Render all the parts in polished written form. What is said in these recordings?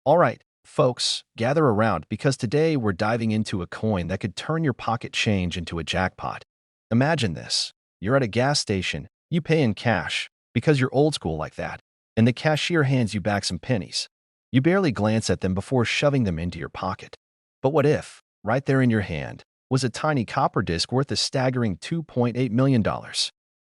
All right, folks, gather around because today we're diving into a coin that could turn your pocket change into a jackpot. Imagine this. You're at a gas station, you pay in cash because you're old school like that, and the cashier hands you back some pennies. You barely glance at them before shoving them into your pocket. But what if, right there in your hand, was a tiny copper disc worth a staggering $2.8 million?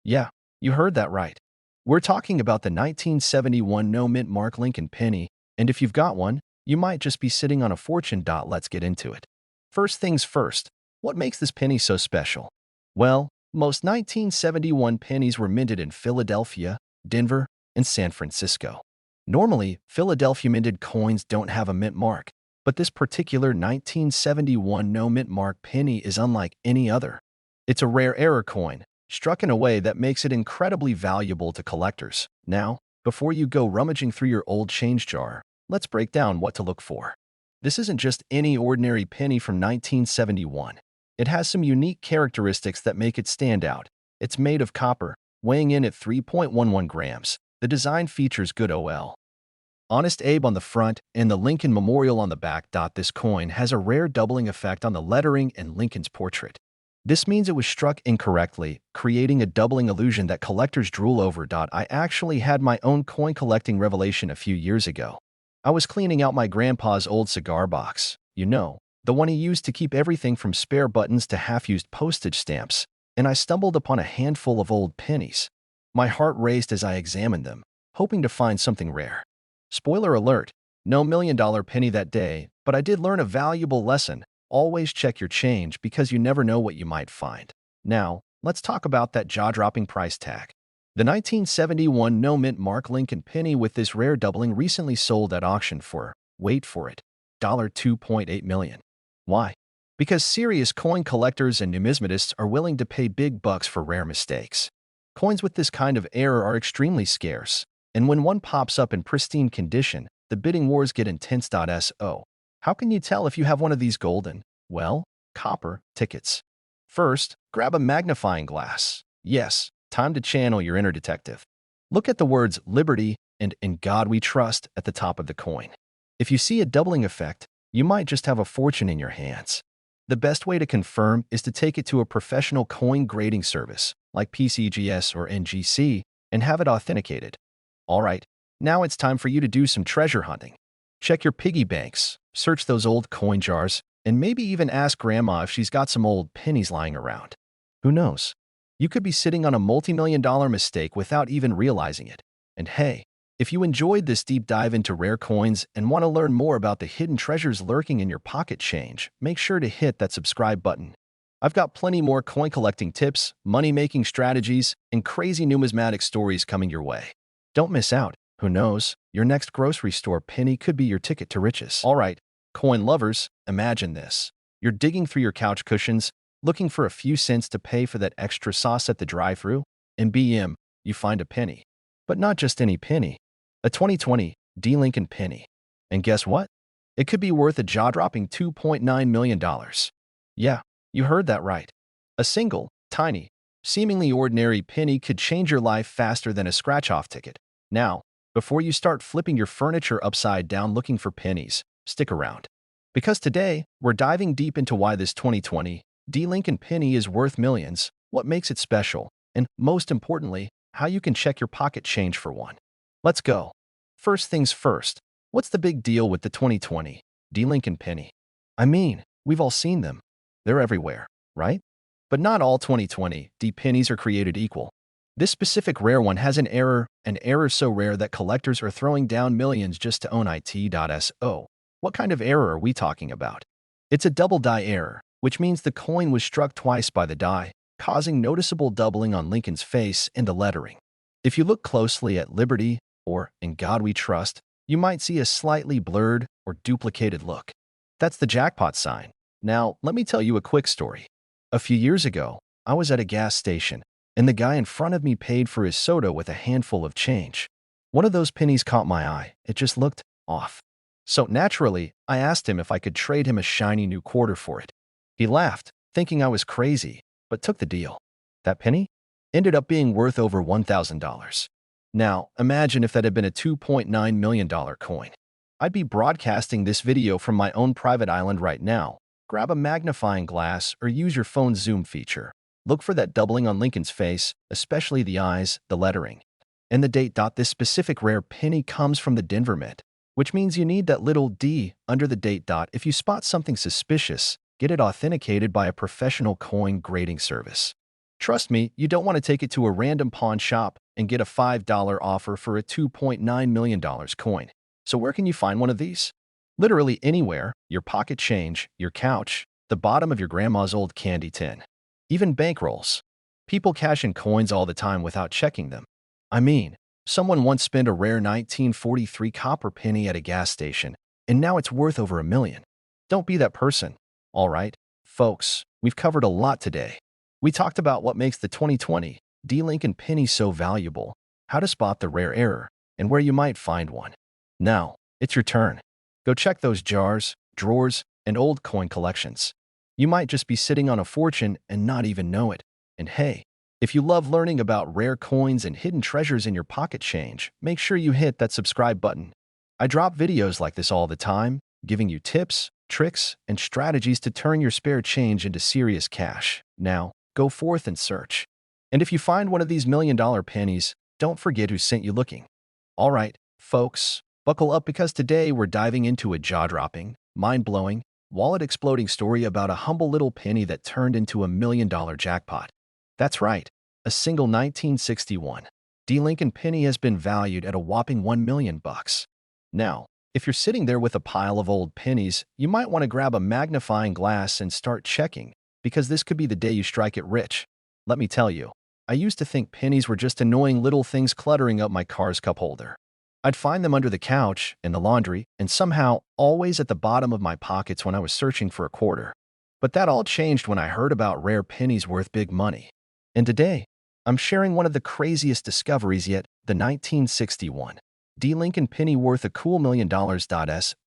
Yeah, you heard that right. We're talking about the 1971 no-mint Mark Lincoln penny, and if you've got one, you might just be sitting on a fortune. Let's get into it. First things first, what makes this penny so special? Well, most 1971 pennies were minted in Philadelphia, Denver, and San Francisco. Normally, Philadelphia minted coins don't have a mint mark, but this particular 1971 no-mint mark penny is unlike any other. It's a rare error coin, struck in a way that makes it incredibly valuable to collectors. Now, before you go rummaging through your old change jar, let's break down what to look for. This isn't just any ordinary penny from 1971. It has some unique characteristics that make it stand out. It's made of copper, weighing in at 3.11 grams. The design features good OL. Honest Abe on the front and the Lincoln Memorial on the back. This coin has a rare doubling effect on the lettering and Lincoln's portrait. This means it was struck incorrectly, creating a doubling illusion that collectors drool over. I actually had my own coin collecting revelation a few years ago. I was cleaning out my grandpa's old cigar box, the one he used to keep everything from spare buttons to half-used postage stamps, and I stumbled upon a handful of old pennies. My heart raced as I examined them, hoping to find something rare. Spoiler alert, no million-dollar penny that day, but I did learn a valuable lesson. Always check your change because you never know what you might find. Now, let's talk about that jaw-dropping price tag. The 1971 no-mint Mark Lincoln penny with this rare doubling recently sold at auction for, wait for it, $2.8 million. Why? Because serious coin collectors and numismatists are willing to pay big bucks for rare mistakes. Coins with this kind of error are extremely scarce, and when one pops up in pristine condition, the bidding wars get intense. So, how can you tell if you have one of these golden, well, copper tickets? First, grab a magnifying glass. Yes, time to channel your inner detective. Look at the words Liberty and In God We Trust at the top of the coin. If you see a doubling effect, you might just have a fortune in your hands. The best way to confirm is to take it to a professional coin grading service, like pcgs or NGC, and have it authenticated. All right, now it's time for you to do some treasure hunting. Check your piggy banks, search those old coin jars, and maybe even ask Grandma if she's got some old pennies lying around. Who knows? You could be sitting on a multi-million-dollar mistake without even realizing it. And hey, if you enjoyed this deep dive into rare coins and want to learn more about the hidden treasures lurking in your pocket change, make sure to hit that subscribe button. I've got plenty more coin collecting tips, money-making strategies, and crazy numismatic stories coming your way. Don't miss out. Who knows? Your next grocery store penny could be your ticket to riches. All right, coin lovers, imagine this. You're digging through your couch cushions, looking for a few cents to pay for that extra sauce at the drive-thru, and BM, you find a penny. But not just any penny. A 2020 D. Lincoln penny. And guess what? It could be worth a jaw-dropping $2.9 million. Yeah, you heard that right. A single, tiny, seemingly ordinary penny could change your life faster than a scratch-off ticket. Now, before you start flipping your furniture upside down looking for pennies, stick around. Because today, we're diving deep into why this 2020 D. Lincoln penny is worth millions, what makes it special, and most importantly, how you can check your pocket change for one. Let's go. First things first, what's the big deal with the 2020 D. Lincoln penny? I mean, we've all seen them. They're everywhere, right? But not all 2020 D pennies are created equal. This specific rare one has an error so rare that collectors are throwing down millions just to own it. So, what kind of error are we talking about? It's a double die error, which means the coin was struck twice by the die, causing noticeable doubling on Lincoln's face and the lettering. If you look closely at Liberty or In God We Trust, you might see a slightly blurred or duplicated look. That's the jackpot sign. Now, let me tell you a quick story. A few years ago, I was at a gas station, and the guy in front of me paid for his soda with a handful of change. One of those pennies caught my eye. It just looked off. So naturally, I asked him if I could trade him a shiny new quarter for it. He laughed, thinking I was crazy, but took the deal. That penny ended up being worth over $1,000. Now, imagine if that had been a $2.9 million coin. I'd be broadcasting this video from my own private island right now. Grab a magnifying glass or use your phone's zoom feature. Look for that doubling on Lincoln's face, especially the eyes, the lettering, and the date. This specific rare penny comes from the Denver Mint, which means you need that little D under the date. If you spot something suspicious, get it authenticated by a professional coin grading service. Trust me, you don't want to take it to a random pawn shop and get a $5 offer for a $2.9 million coin. So where can you find one of these? Literally anywhere: your pocket change, your couch, the bottom of your grandma's old candy tin, even bankrolls. People cash in coins all the time without checking them. I mean, someone once spent a rare 1943 copper penny at a gas station, and now it's worth over $1 million. Don't be that person. All right, folks, we've covered a lot today. We talked about what makes the 2020 D. Lincoln penny so valuable, how to spot the rare error, and where you might find one. Now, it's your turn. Go check those jars, drawers, and old coin collections. You might just be sitting on a fortune and not even know it. And hey, if you love learning about rare coins and hidden treasures in your pocket change, make sure you hit that subscribe button. I drop videos like this all the time, giving you tips, tricks, and strategies to turn your spare change into serious cash. Now, go forth and search. And if you find one of these $1 million pennies, don't forget who sent you looking. All right, folks, buckle up because today we're diving into a jaw-dropping, mind-blowing, wallet-exploding story about a humble little penny that turned into $1 million jackpot. That's right, a single 1961 D. Lincoln penny has been valued at a whopping $1 million. Now, if you're sitting there with a pile of old pennies, you might want to grab a magnifying glass and start checking, because this could be the day you strike it rich. Let me tell you, I used to think pennies were just annoying little things cluttering up my car's cup holder. I'd find them under the couch, in the laundry, and somehow always at the bottom of my pockets when I was searching for a quarter. But that all changed when I heard about rare pennies worth big money. And today, I'm sharing one of the craziest discoveries yet, the 1961 D. Lincoln penny worth a cool $1 million.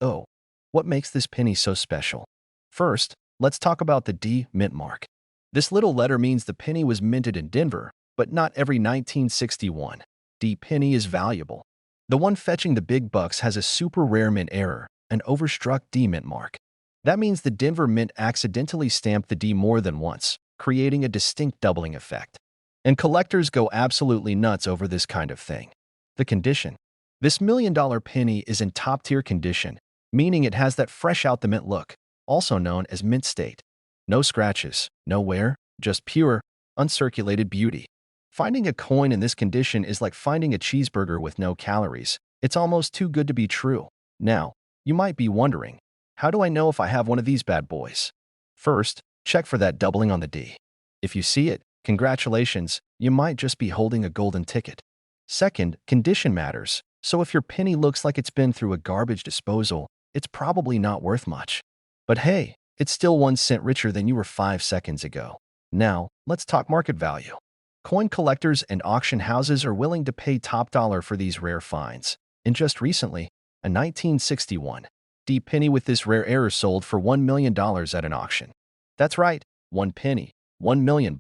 So, what makes this penny so special? First, let's talk about the D mint mark. This little letter means the penny was minted in Denver, but not every 1961 D penny is valuable. The one fetching the big bucks has a super rare mint error, an overstruck D mint mark. That means the Denver Mint accidentally stamped the D more than once, creating a distinct doubling effect. And collectors go absolutely nuts over this kind of thing. The condition. This $1 million penny is in top-tier condition, meaning it has that fresh-out-the-mint look, also known as mint state. No scratches, no wear, just pure, uncirculated beauty. Finding a coin in this condition is like finding a cheeseburger with no calories. It's almost too good to be true. Now, you might be wondering, how do I know if I have one of these bad boys? First, check for that doubling on the D. If you see it, congratulations, you might just be holding a golden ticket. Second, condition matters, so if your penny looks like it's been through a garbage disposal, it's probably not worth much. But hey, it's still 1 cent richer than you were 5 seconds ago. Now, let's talk market value. Coin collectors and auction houses are willing to pay top dollar for these rare finds. And just recently, a 1961 D penny with this rare error sold for $1 million at an auction. That's right, one penny, $1 million.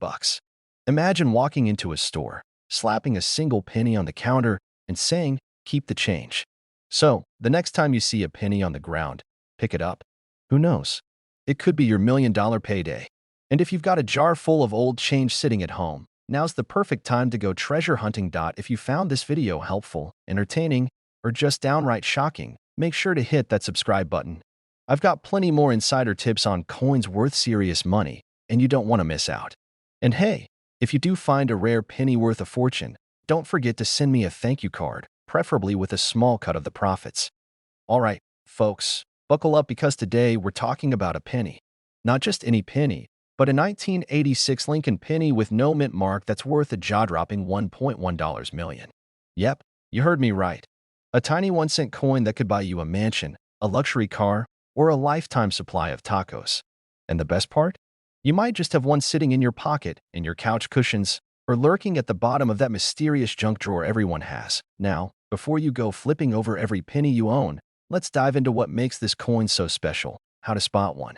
Imagine walking into a store, slapping a single penny on the counter, and saying, "Keep the change." So, the next time you see a penny on the ground, pick it up. Who knows? It could be your $1 million payday. And if you've got a jar full of old change sitting at home, now's the perfect time to go treasure hunting. If you found this video helpful, entertaining, or just downright shocking, make sure to hit that subscribe button. I've got plenty more insider tips on coins worth serious money, and you don't want to miss out. And hey, if you do find a rare penny worth a fortune, don't forget to send me a thank you card, preferably with a small cut of the profits. All right, folks, buckle up because today we're talking about a penny. Not just any penny, but a 1986 Lincoln penny with no mint mark that's worth a jaw-dropping $1.1 million. Yep, you heard me right. A tiny 1-cent coin that could buy you a mansion, a luxury car, or a lifetime supply of tacos. And the best part? You might just have one sitting in your pocket, in your couch cushions, or lurking at the bottom of that mysterious junk drawer everyone has. Now, before you go flipping over every penny you own, let's dive into what makes this coin so special, how to spot one,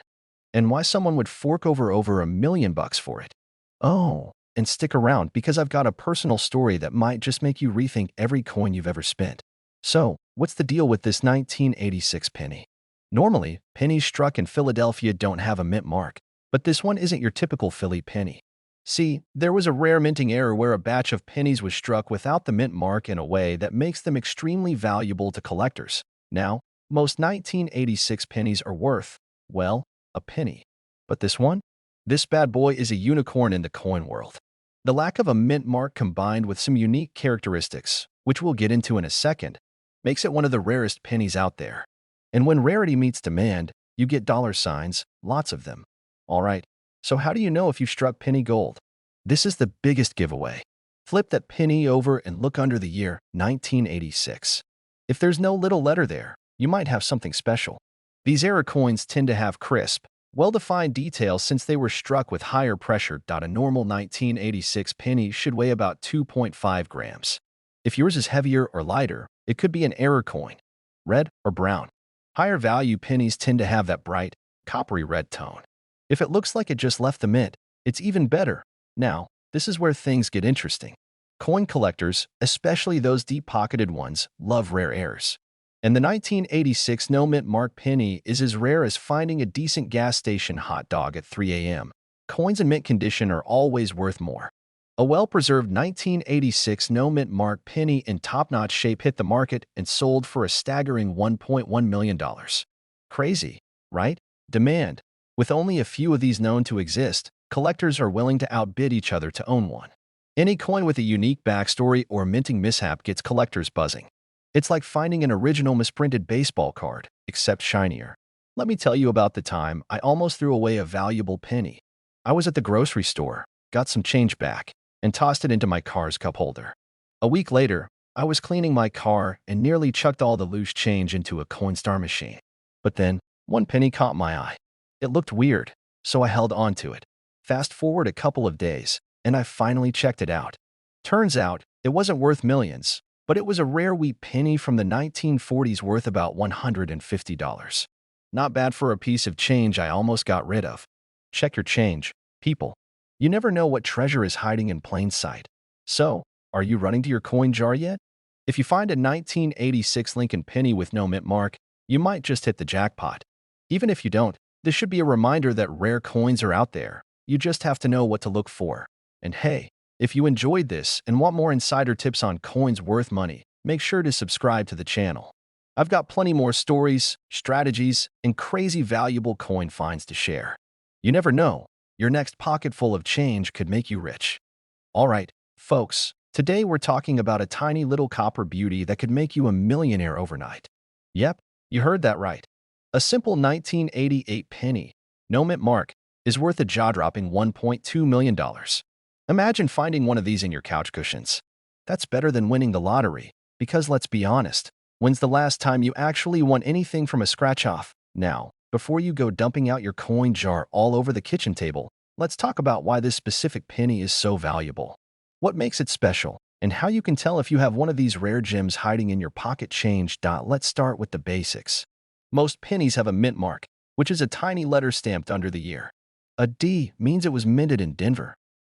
and why someone would fork over $1 million for it. Oh, and stick around because I've got a personal story that might just make you rethink every coin you've ever spent. So, what's the deal with this 1986 penny? Normally, pennies struck in Philadelphia don't have a mint mark, but this one isn't your typical Philly penny. See, there was a rare minting error where a batch of pennies was struck without the mint mark in a way that makes them extremely valuable to collectors. Now, most 1986 pennies are worth, well, a penny. But this one? This bad boy is a unicorn in the coin world. The lack of a mint mark combined with some unique characteristics, which we'll get into in a second, makes it one of the rarest pennies out there. And when rarity meets demand, you get dollar signs, lots of them. All right, so how do you know if you've struck penny gold? This is the biggest giveaway. Flip that penny over and look under the year 1986. If there's no little letter there, you might have something special. These error coins tend to have crisp, well-defined details since they were struck with higher pressure. A normal 1986 penny should weigh about 2.5 grams. If yours is heavier or lighter, it could be an error coin, red or brown. Higher value pennies tend to have that bright, coppery red tone. If it looks like it just left the mint, it's even better. Now, this is where things get interesting. Coin collectors, especially those deep-pocketed ones, love rare errors. And the 1986 no-mint mark penny is as rare as finding a decent gas station hot dog at 3 a.m. Coins in mint condition are always worth more. A well-preserved 1986 no-mint mark penny in top-notch shape hit the market and sold for a staggering $1.1 million. Crazy, right? Demand. With only a few of these known to exist, collectors are willing to outbid each other to own one. Any coin with a unique backstory or minting mishap gets collectors buzzing. It's like finding an original misprinted baseball card, except shinier. Let me tell you about the time I almost threw away a valuable penny. I was at the grocery store, got some change back, and tossed it into my car's cup holder. A week later, I was cleaning my car and nearly chucked all the loose change into a Coinstar machine. But then, one penny caught my eye. It looked weird, so I held on to it. Fast forward a couple of days, and I finally checked it out. Turns out, it wasn't worth millions, but it was a rare wheat penny from the 1940s worth about $150. Not bad for a piece of change I almost got rid of. Check your change, people. You never know what treasure is hiding in plain sight. So, are you running to your coin jar yet? If you find a 1986 Lincoln penny with no mint mark, you might just hit the jackpot. Even if you don't, this should be a reminder that rare coins are out there. You just have to know what to look for. And hey, if you enjoyed this and want more insider tips on coins worth money, make sure to subscribe to the channel. I've got plenty more stories, strategies, and crazy valuable coin finds to share. You never know, your next pocket full of change could make you rich. All right, folks, today we're talking about a tiny little copper beauty that could make you a millionaire overnight. Yep, you heard that right. A simple 1988 penny, no mint mark, is worth a jaw-dropping $1.2 million. Imagine finding one of these in your couch cushions. That's better than winning the lottery, because let's be honest, when's the last time you actually won anything from a scratch-off? Now, before you go dumping out your coin jar all over the kitchen table, let's talk about why this specific penny is so valuable. What makes it special, and how you can tell if you have one of these rare gems hiding in your pocket change. Let's start with the basics. Most pennies have a mint mark, which is a tiny letter stamped under the year. A D means it was minted in Denver.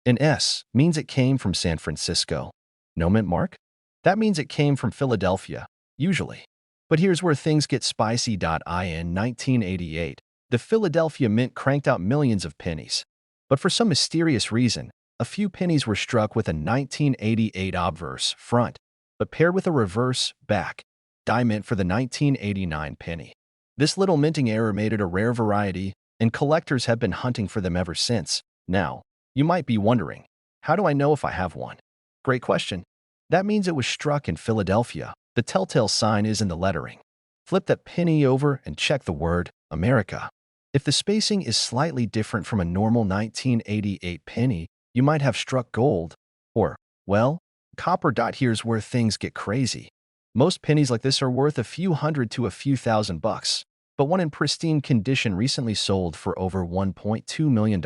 An S means it came from San Francisco. No mint mark? That means it came from Philadelphia, usually. But here's where things get spicy. In 1988, the Philadelphia Mint cranked out millions of pennies. But for some mysterious reason, a few pennies were struck with a 1988 obverse front, but paired with a reverse back, die mint for the 1989 penny. This little minting error made it a rare variety, and collectors have been hunting for them ever since. Now, you might be wondering, how do I know if I have one? Great question. That means it was struck in Philadelphia. The telltale sign is in the lettering. Flip that penny over and check the word America. If the spacing is slightly different from a normal 1988 penny, you might have struck gold. Or, well, copper. Here's where things get crazy. Most pennies like this are worth a few hundred to a few thousand bucks, but one in pristine condition recently sold for over $1.2 million.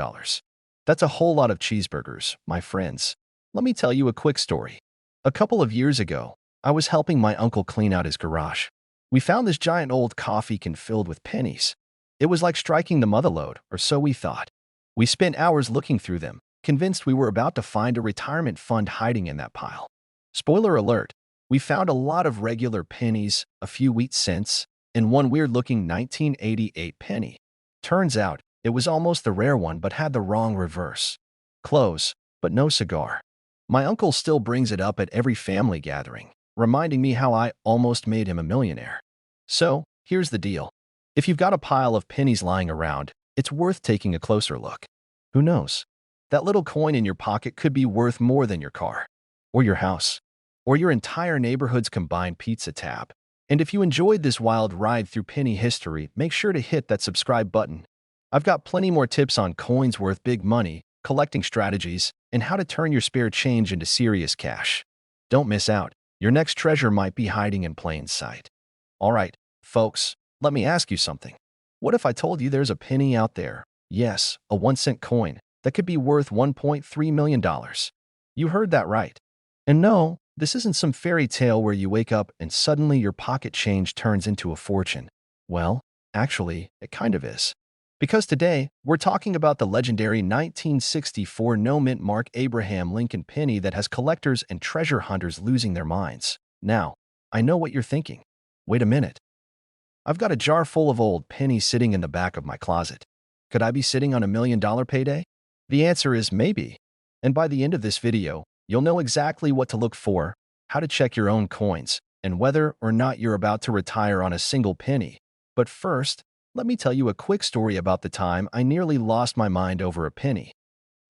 That's a whole lot of cheeseburgers, my friends. Let me tell you a quick story. A couple of years ago, I was helping my uncle clean out his garage. We found this giant old coffee can filled with pennies. It was like striking the motherlode, or so we thought. We spent hours looking through them, convinced we were about to find a retirement fund hiding in that pile. Spoiler alert, We found a lot of regular pennies, a few wheat cents, and one weird-looking 1988 penny. Turns out, it was almost the rare one but had the wrong reverse. Clothes, but no cigar. My uncle still brings it up at every family gathering, reminding me how I almost made him a millionaire. So, here's the deal. If you've got a pile of pennies lying around, it's worth taking a closer look. Who knows? That little coin in your pocket could be worth more than your car, or your house, or your entire neighborhood's combined pizza tab. And if you enjoyed this wild ride through penny history, make sure to hit that subscribe button. I've got plenty more tips on coins worth big money, collecting strategies, and how to turn your spare change into serious cash. Don't miss out. Your next treasure might be hiding in plain sight. All right, folks, let me ask you something. What if I told you there's a penny out there? Yes, a 1-cent coin that could be worth $1.3 million. You heard that right. And no, this isn't some fairy tale where you wake up and suddenly your pocket change turns into a fortune. Well, actually, it kind of is. Because today, we're talking about the legendary 1964 no-mint mark Abraham Lincoln penny that has collectors and treasure hunters losing their minds. Now, I know what you're thinking. Wait a minute. I've got a jar full of old pennies sitting in the back of my closet. Could I be sitting on $1 million payday? The answer is maybe. And by the end of this video, you'll know exactly what to look for, how to check your own coins, and whether or not you're about to retire on a single penny. But first, let me tell you a quick story about the time I nearly lost my mind over a penny.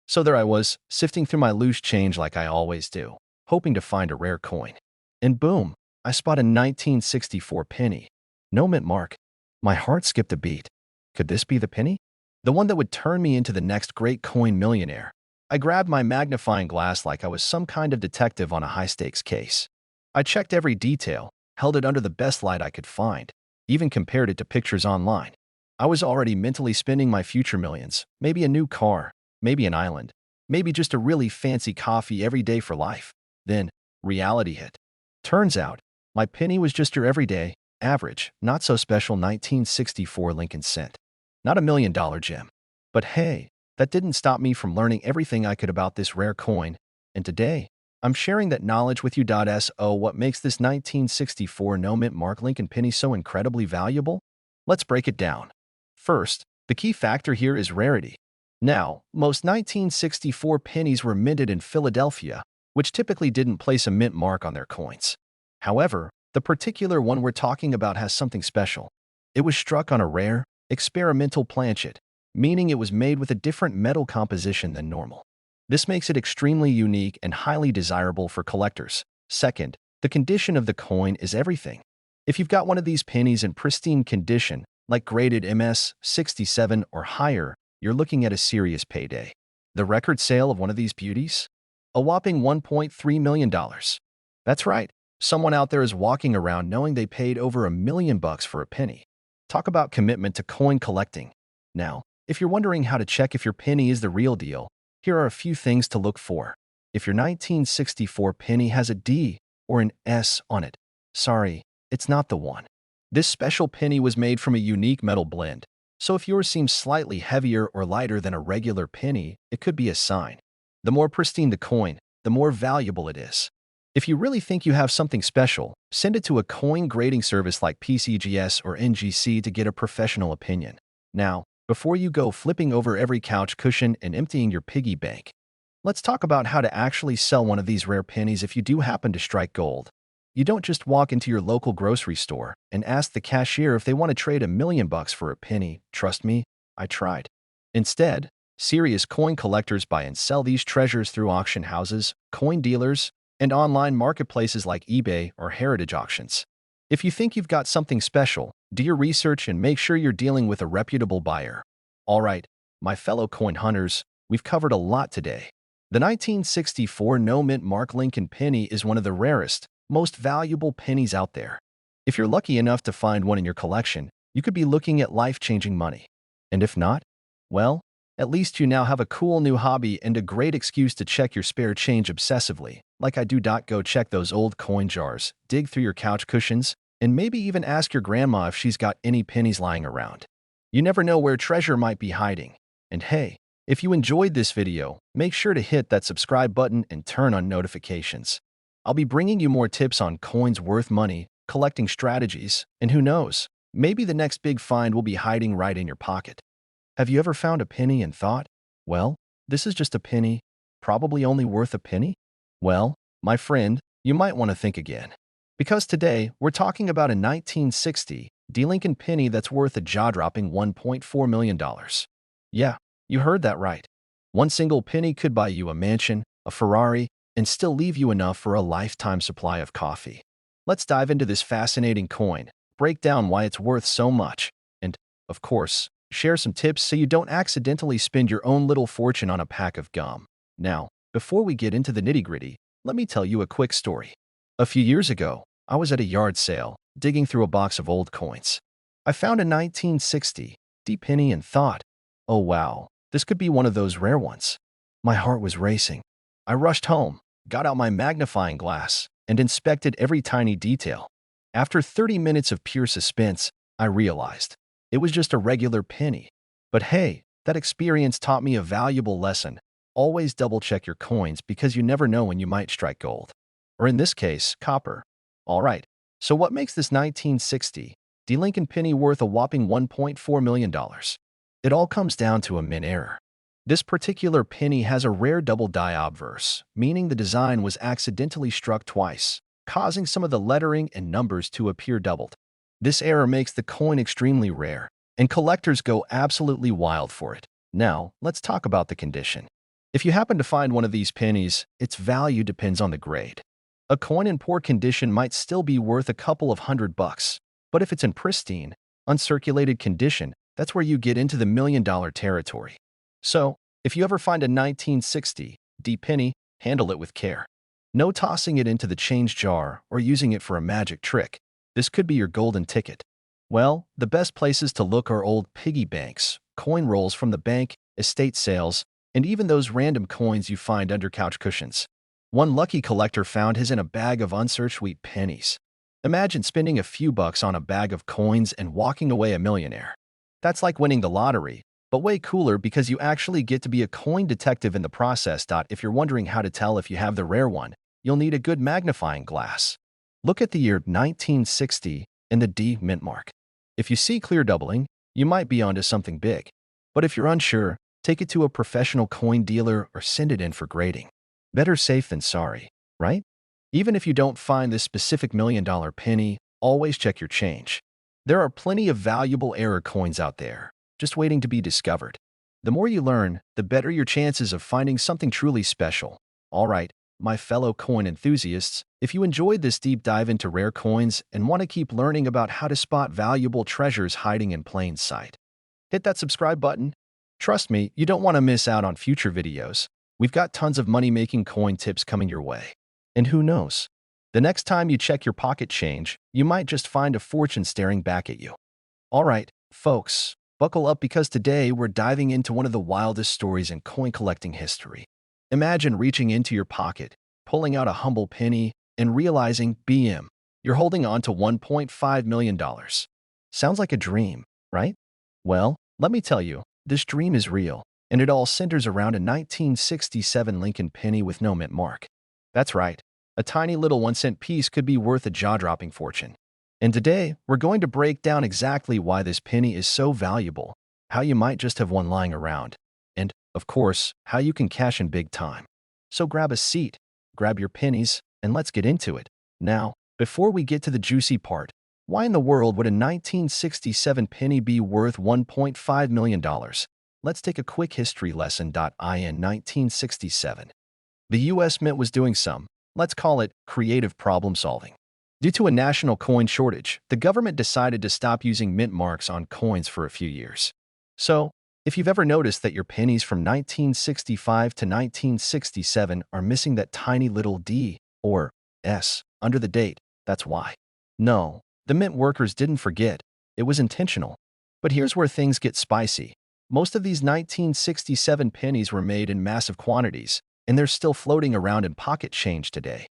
So there I was, sifting through my loose change like I always do, hoping to find a rare coin. And boom, I spot a 1964 penny. No mint mark. My heart skipped a beat. Could this be the penny? The one that would turn me into the next great coin millionaire. I grabbed my magnifying glass like I was some kind of detective on a high-stakes case. I checked every detail, held it under the best light I could find, even compared it to pictures online. I was already mentally spending my future millions, maybe a new car, maybe an island, maybe just a really fancy coffee every day for life. Then, reality hit. Turns out, my penny was just your everyday, average, not so special 1964 Lincoln cent. Not $1 million gem. But hey, that didn't stop me from learning everything I could about this rare coin, and today, I'm sharing that knowledge with you. So what makes this 1964 no-mint mark Lincoln penny so incredibly valuable? Let's break it down. First, the key factor here is rarity. Now, most 1964 pennies were minted in Philadelphia, which typically didn't place a mint mark on their coins. However, the particular one we're talking about has something special. It was struck on a rare, experimental planchet, meaning it was made with a different metal composition than normal. This makes it extremely unique and highly desirable for collectors. Second, the condition of the coin is everything. If you've got one of these pennies in pristine condition, like graded MS 67 or higher, you're looking at a serious payday. The record sale of one of these beauties? A whopping $1.3 million. That's right. Someone out there is walking around knowing they paid over $1 million for a penny. Talk about commitment to coin collecting. Now, if you're wondering how to check if your penny is the real deal, here are a few things to look for. If your 1964 penny has a D or an S on it, sorry, it's not the one. This special penny was made from a unique metal blend, so if yours seems slightly heavier or lighter than a regular penny, it could be a sign. The more pristine the coin, the more valuable it is. If you really think you have something special, send it to a coin grading service like pcgs or NGC to get a professional opinion. Now, before you go flipping over every couch cushion and emptying your piggy bank, let's talk about how to actually sell one of these rare pennies if you do happen to strike gold. You don't just walk into your local grocery store and ask the cashier if they want to trade $1 million for a penny. Trust me, I tried. Instead, serious coin collectors buy and sell these treasures through auction houses, coin dealers, and online marketplaces like eBay or heritage auctions. If you think you've got something special, do your research and make sure you're dealing with a reputable buyer. All right, my fellow coin hunters, we've covered a lot today. The 1964 no-mint mark Lincoln penny is one of the rarest, most valuable pennies out there. If you're lucky enough to find one in your collection, you could be looking at life-changing money. And if not, well, at least you now have a cool new hobby and a great excuse to check your spare change obsessively, like I do. Go check those old coin jars, dig through your couch cushions, and maybe even ask your grandma if she's got any pennies lying around. You never know where treasure might be hiding. And hey, if you enjoyed this video, make sure to hit that subscribe button and turn on notifications. I'll be bringing you more tips on coins worth money, collecting strategies, and who knows, maybe the next big find will be hiding right in your pocket. Have you ever found a penny and thought, well, this is just a penny, probably only worth a penny? Well, my friend, you might want to think again. Because today, we're talking about a 1960 D-Lincoln penny that's worth a jaw-dropping $1.4 million. Yeah, you heard that right. One single penny could buy you a mansion, a Ferrari, and still leave you enough for a lifetime supply of coffee. Let's dive into this fascinating coin, break down why it's worth so much, and, of course, share some tips so you don't accidentally spend your own little fortune on a pack of gum. Now, before we get into the nitty-gritty, let me tell you a quick story. A few years ago, I was at a yard sale, digging through a box of old coins. I found a 1960 D-penny and thought, oh wow, this could be one of those rare ones. My heart was racing. I rushed home, got out my magnifying glass, and inspected every tiny detail. After 30 minutes of pure suspense, I realized it was just a regular penny. But hey, that experience taught me a valuable lesson. Always double-check your coins because you never know when you might strike gold. Or in this case, copper. All right, so what makes this 1960 D-Lincoln penny worth a whopping $1.4 million? It all comes down to a mint error. This particular penny has a rare double die obverse, meaning the design was accidentally struck twice, causing some of the lettering and numbers to appear doubled. This error makes the coin extremely rare, and collectors go absolutely wild for it. Now, let's talk about the condition. If you happen to find one of these pennies, its value depends on the grade. A coin in poor condition might still be worth a couple of $100, but if it's in pristine, uncirculated condition, that's where you get into the million-dollar territory. So, if you ever find a 1960 D-penny, handle it with care. No tossing it into the change jar or using it for a magic trick. This could be your golden ticket. Well, the best places to look are old piggy banks, coin rolls from the bank, estate sales, and even those random coins you find under couch cushions. One lucky collector found his in a bag of unsearched wheat pennies. Imagine spending a few bucks on a bag of coins and walking away a millionaire. That's like winning the lottery, but way cooler because you actually get to be a coin detective in the process. If you're wondering how to tell if you have the rare one, you'll need a good magnifying glass. Look at the year 1960 and the D mint mark. If you see clear doubling, you might be onto something big. But if you're unsure, take it to a professional coin dealer or send it in for grading. Better safe than sorry, right? Even if you don't find this specific million-dollar penny, always check your change. There are plenty of valuable error coins out there, just waiting to be discovered. The more you learn, the better your chances of finding something truly special. All right, my fellow coin enthusiasts, if you enjoyed this deep dive into rare coins and want to keep learning about how to spot valuable treasures hiding in plain sight, hit that subscribe button. Trust me, you don't want to miss out on future videos. We've got tons of money-making coin tips coming your way. And who knows? The next time you check your pocket change, you might just find a fortune staring back at you. All right, folks, buckle up because today we're diving into one of the wildest stories in coin collecting history. Imagine reaching into your pocket, pulling out a humble penny, and realizing, you're holding on to $1.5 million. Sounds like a dream, right? Well, let me tell you, this dream is real, and it all centers around a 1967 Lincoln penny with no mint mark. That's right. A tiny little 1-cent piece could be worth a jaw-dropping fortune. And today, we're going to break down exactly why this penny is so valuable, how you might just have one lying around, and, of course, how you can cash in big time. So grab a seat, grab your pennies, and let's get into it. Now, before we get to the juicy part, why in the world would a 1967 penny be worth $1.5 million? Let's take a quick history lesson. In 1967, the U.S. Mint was doing some, let's call it, creative problem solving. Due to a national coin shortage, the government decided to stop using mint marks on coins for a few years. So, if you've ever noticed that your pennies from 1965 to 1967 are missing that tiny little D or S under the date, that's why. No, the mint workers didn't forget. It was intentional. But here's where things get spicy. Most of these 1967 pennies were made in massive quantities, and they're still floating around in pocket change today.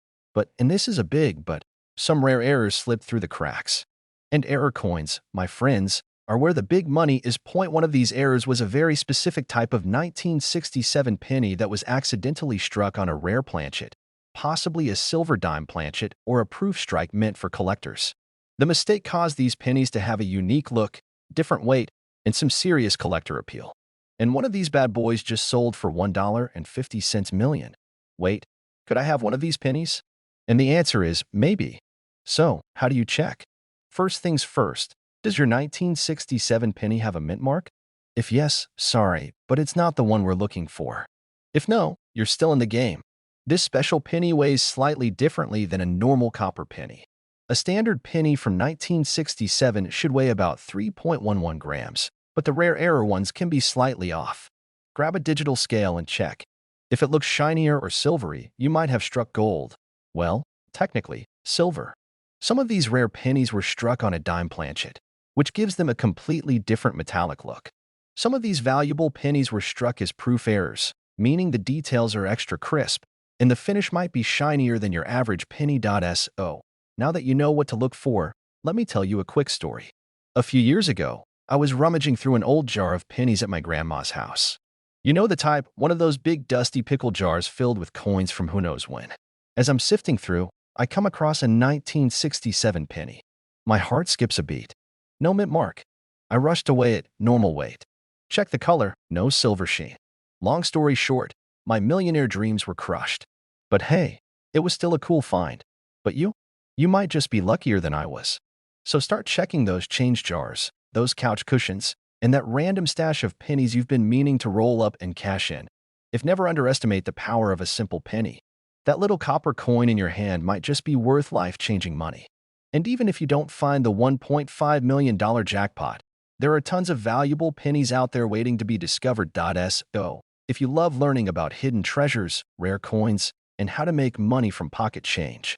And this is a big but, some rare errors slipped through the cracks. And error coins, my friends, are where the big money is. One of these errors was a very specific type of 1967 penny that was accidentally struck on a rare planchet. possibly a silver dime planchet or a proof strike meant for collectors. The mistake caused these pennies to have a unique look, different weight, and some serious collector appeal. And one of these bad boys just sold for $1.50 million. Wait, could I have one of these pennies? And the answer is maybe. So, how do you check? First things first, does your 1967 penny have a mint mark? If yes, sorry, but it's not the one we're looking for. If no, you're still in the game. This special penny weighs slightly differently than a normal copper penny. A standard penny from 1967 should weigh about 3.11 grams, but the rare error ones can be slightly off. Grab a digital scale and check. If it looks shinier or silvery, you might have struck gold. Well, technically, silver. Some of these rare pennies were struck on a dime planchet, which gives them a completely different metallic look. Some of these valuable pennies were struck as proof errors, meaning the details are extra crisp, and the finish might be shinier than your average penny.so. Now that you know what to look for, let me tell you a quick story. A few years ago, I was rummaging through an old jar of pennies at my grandma's house. You know the type, one of those big dusty pickle jars filled with coins from who knows when. As I'm sifting through, I come across a 1967 penny. My heart skips a beat. No mint mark. I rushed away at normal weight. Check the color, no silver sheen. Long story short, my millionaire dreams were crushed. But hey, it was still a cool find. But you? You might just be luckier than I was. So start checking those change jars, those couch cushions, and that random stash of pennies you've been meaning to roll up and cash in. If never underestimate the power of a simple penny. That little copper coin in your hand might just be worth life-changing money. And even if you don't find the $1.5 million jackpot, there are tons of valuable pennies out there waiting to be discovered. So, if you love learning about hidden treasures, rare coins, and how to make money from pocket change,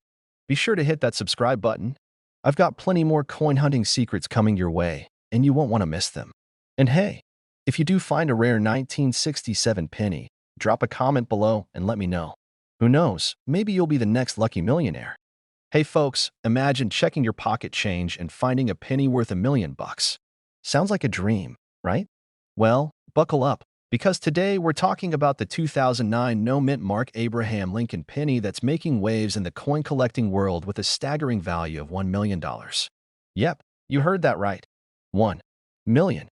be sure to hit that subscribe button. I've got plenty more coin hunting secrets coming your way, and you won't want to miss them. And hey, if you do find a rare 1967 penny, drop a comment below and let me know. Who knows, maybe you'll be the next lucky millionaire. Hey folks, imagine checking your pocket change and finding a penny worth $1 million. Sounds like a dream, right? Well, buckle up, because today we're talking about the 2009 no-mint mark Abraham Lincoln penny that's making waves in the coin collecting world with a staggering value of $1 million. Yep, you heard that right. $1 million.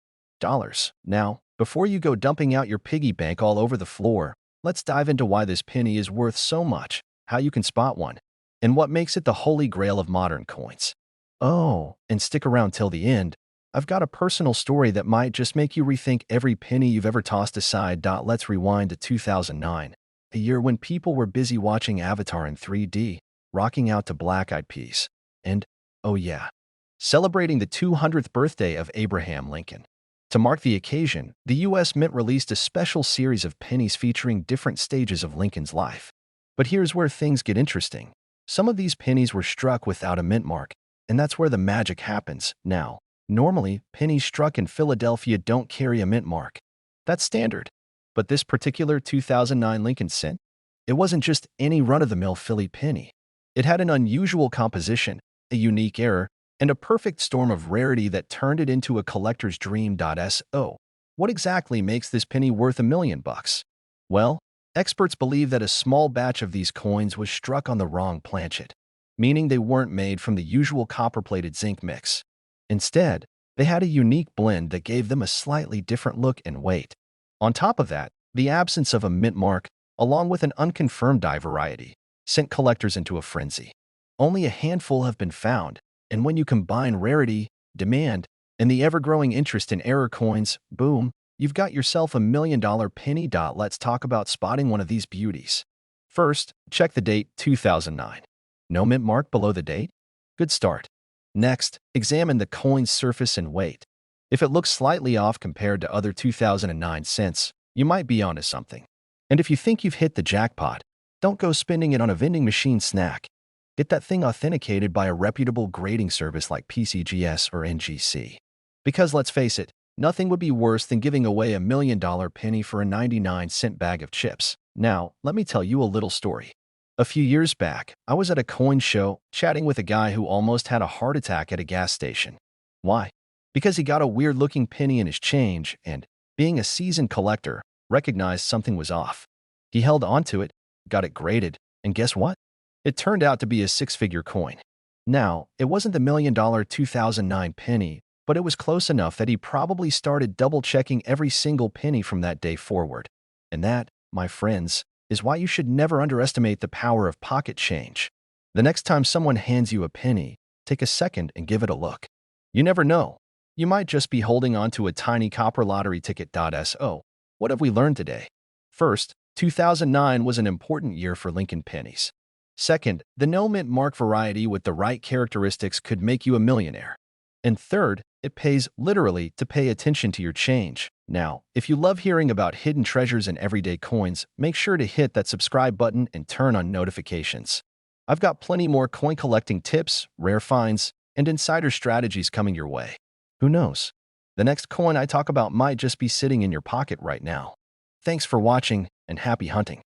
Now, before you go dumping out your piggy bank all over the floor, let's dive into why this penny is worth so much, how you can spot one, and what makes it the holy grail of modern coins. Oh, and stick around till the end. I've got a personal story that might just make you rethink every penny you've ever tossed aside. Let's rewind to 2009, a year when people were busy watching Avatar in 3D, rocking out to Black Eyed Peas, and, oh yeah, celebrating the 200th birthday of Abraham Lincoln. To mark the occasion, the U.S. Mint released a special series of pennies featuring different stages of Lincoln's life. But here's where things get interesting. Some of these pennies were struck without a mint mark, and that's where the magic happens. Now, normally, pennies struck in Philadelphia don't carry a mint mark. That's standard. But this particular 2009 Lincoln cent, it wasn't just any run-of-the-mill Philly penny. It had an unusual composition, a unique error, and a perfect storm of rarity that turned it into a collector's dream. So, what exactly makes this penny worth $1 million? Well, experts believe that a small batch of these coins was struck on the wrong planchet, meaning they weren't made from the usual copper-plated zinc mix. Instead, they had a unique blend that gave them a slightly different look and weight. On top of that, the absence of a mint mark, along with an unconfirmed die variety, sent collectors into a frenzy. Only a handful have been found, and when you combine rarity, demand, and the ever-growing interest in error coins, boom, you've got yourself $1 million penny. Let's talk about spotting one of these beauties. First, check the date 2009. No mint mark below the date? Good start. Next, examine the coin's surface and weight. If it looks slightly off compared to other 2009 cents, you might be onto something. And if you think you've hit the jackpot, don't go spending it on a vending machine snack. Get that thing authenticated by a reputable grading service like pcgs or NGC. Because let's face it, nothing would be worse than giving away $1 million penny for a 99-cent bag of chips. Now, let me tell you a little story. A few years back, I was at a coin show chatting with a guy who almost had a heart attack at a gas station. Why? Because he got a weird-looking penny in his change and, being a seasoned collector, recognized something was off. He held onto it, got it graded, And guess what? It turned out to be a six-figure coin. Now, it wasn't the $1 million 2009 penny, but it was close enough that he probably started double-checking every single penny from that day forward. And that, my friends, is why you should never underestimate the power of pocket change. The next time someone hands you a penny, take a second and give it a look. You never know. You might just be holding on to a tiny copper lottery ticket. So, what have we learned today? First, 2009 was an important year for Lincoln pennies. Second, the no-mint mark variety with the right characteristics could make you a millionaire. And third, it pays literally to pay attention to your change. Now, if you love hearing about hidden treasures and everyday coins, make sure to hit that subscribe button and turn on notifications. I've got plenty more coin collecting tips, rare finds, and insider strategies coming your way. Who knows? The next coin I talk about might just be sitting in your pocket right now. Thanks for watching, and happy hunting.